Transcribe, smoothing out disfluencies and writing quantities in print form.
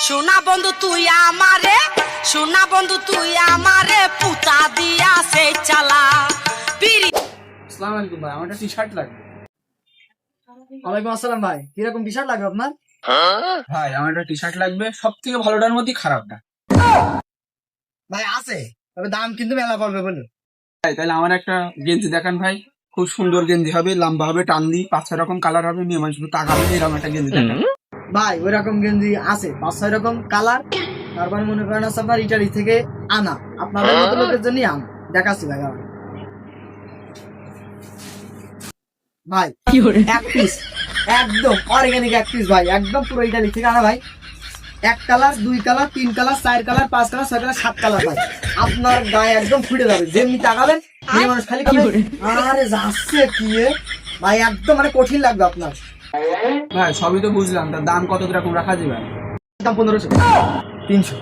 সোনা বন্ধু তুই আমারে, সোনা বন্ধু তুই আমারে পুতা দিয়া সে চালা বিড়ি। আসসালামু আলাইকুম ভাই, আমার একটা টি-শার্ট লাগবে। ওয়ালাইকুম আসসালাম ভাই, কিরকম টি শার্ট লাগবে আপনার? ভাই আমার একটা টি-শার্ট লাগবে, সব থেকে ভালোটার মধ্যে খারাপটা। ভাই আছে, তবে দাম কিন্তু মেলা পড়বে বলুন। ভাই তাহলে আমার একটা গেঞ্জি দেখান ভাই, খুব সুন্দর গেঞ্জি হবে, লম্বা হবে, টান দিই 5-6 রকম কালার হবে, মেয়ে মানুষ শুধু টাকা হবে, এরকম একটা গেঞ্জি দেখান। ভাই ওই রকম গেঞ্জি আছে 5-6 রকম কালার, তারপরে মনে করেন আছে আপনার ইটালি থেকে আনা, আপনাদের মতো লোকের জন্য আনা। দেখাচ্ছি ভাই আমার ভাই এক পিস একদম অর্গানিক এক পিস ভাই, একদম পুরো ইটালি থেকে আনা ভাই। 1 colour 2 colour 3 colour 4 colour 5 colour 6 colour 7 colour ভাই, আপনার গায়ে একদম ফুটে যাবে, যেমনি তাকাবেন মেয়ে মানুষ খালি বলবে আরে যাচ্ছে কি এ? ভাই একদম মানে কঠিন লাগবে আপনার। ভাই সবই তো বুঝলাম, তার দাম কত রকম রাখা যাবে? দাম 1500 300